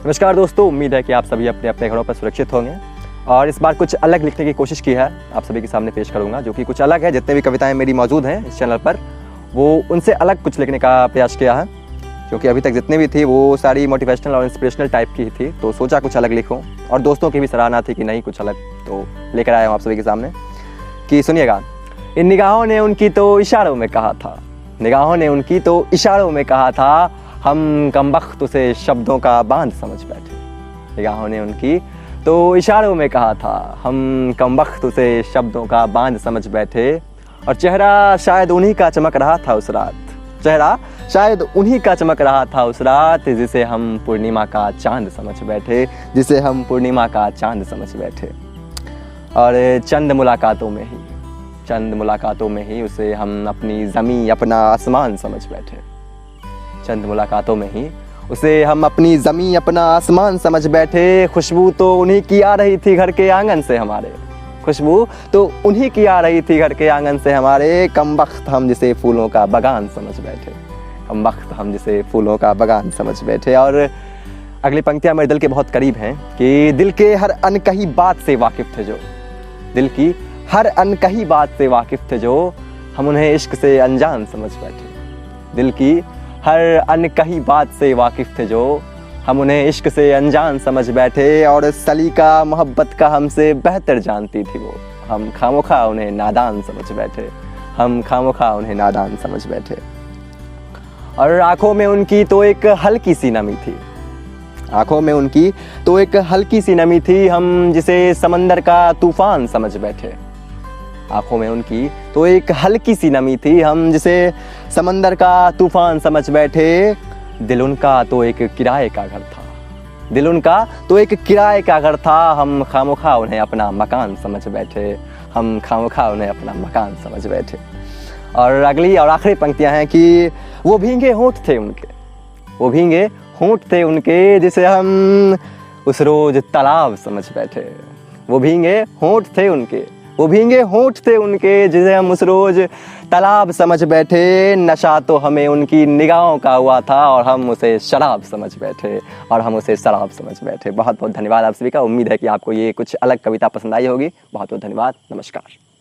नमस्कार दोस्तों, उम्मीद है कि आप सभी अपने अपने घरों पर सुरक्षित होंगे। और इस बार कुछ अलग लिखने की कोशिश की है, आप सभी के सामने पेश करूंगा, जो कि कुछ अलग है। जितने भी कविताएं मेरी मौजूद हैं इस चैनल पर, वो उनसे अलग कुछ लिखने का प्रयास किया है, क्योंकि अभी तक जितनी भी थी वो सारी मोटिवेशनल और इंस्पिरेशनल टाइप की थी। तो सोचा कुछ अलग लिखूं, और दोस्तों की भी सराहना थी कि नहीं कुछ अलग, तो लेकर आया हूँ आप सभी के सामने। कि सुनिएगा। इन निगाहों ने उनकी तो इशारों में कहा था, निगाहों ने उनकी तो इशारों में कहा था, हम कमबख्त उसे शब्दों का बांध समझ बैठे। निगाहों ने उनकी तो इशारों में कहा था, हम कमबख्त उसे शब्दों का बांध समझ बैठे। और चेहरा शायद उन्हीं का चमक रहा था उस रात, चेहरा शायद उन्हीं का चमक रहा था उस रात, जिसे हम पूर्णिमा का चांद समझ बैठे, जिसे हम पूर्णिमा का चांद समझ बैठे। और चंद मुलाकातों में ही उसे हम अपनी ज़मीं अपना आसमान समझ बैठे। चंद मुलाकातों में ही उसे हम अपनी ज़मीं अपना आसमान समझ बैठे। खुशबू तो उन्हीं की आ रही थी घर के आंगन से हमारे, खुशबू तो उन्हीं की आ रही थी घर के आंगन से हमारे। कमबख्त हम जिसे फूलों का बगान समझ बैठे, कमबख्त हम जिसे फूलों का बगान समझ बैठे। और अगली पंक्तियाँ मेरे दिल के बहुत करीब हैं कि दिल के हर अनकही बात से वाकिफ़ थे जो, दिल की हर अनकही बात से वाकिफ़ थे जो, हम उन्हें इश्क से अनजान समझ बैठे। दिल की हर अनकही बात से वाकिफ़ थे जो, हम उन्हें इश्क से अनजान समझ बैठे। और सलीका मोहब्बत का हमसे बेहतर जानती थी वो, हम खामोखा उन्हें नादान समझ बैठे, हम खामोखा उन्हें नादान समझ बैठे। और आँखों में उनकी तो एक हल्की सी नमी थी, आँखों में उनकी तो एक हल्की सी नमी थी, हम जिसे समंदर का तूफान समझ बैठे। आँखों में उनकी तो एक हल्की सी नमी थी, हम जिसे समंदर का तूफान समझ बैठे। दिल उनका तो एक किराए का घर था, दिल उनका तो एक किराए का घर था, हम खामोखा उन्हें अपना मकान समझ बैठे, हम खामोखा उन्हें अपना मकान समझ बैठे। और अगली और आखिरी पंक्तियां हैं कि वो भींगे होंठ थे उनके, वो भींगे होंठ थे उनके, जिसे हम उस रोज तालाब समझ बैठे। वो भींगे होंठ थे उनके, वो भींगे होंठ थे उनके, जिसे हम उस रोज तालाब समझ बैठे। नशा तो हमें उनकी निगाहों का हुआ था, और हम उसे शराब समझ बैठे, और हम उसे शराब समझ बैठे। बहुत बहुत धन्यवाद आप सभी का। उम्मीद है कि आपको ये कुछ अलग कविता पसंद आई होगी। बहुत बहुत धन्यवाद। नमस्कार।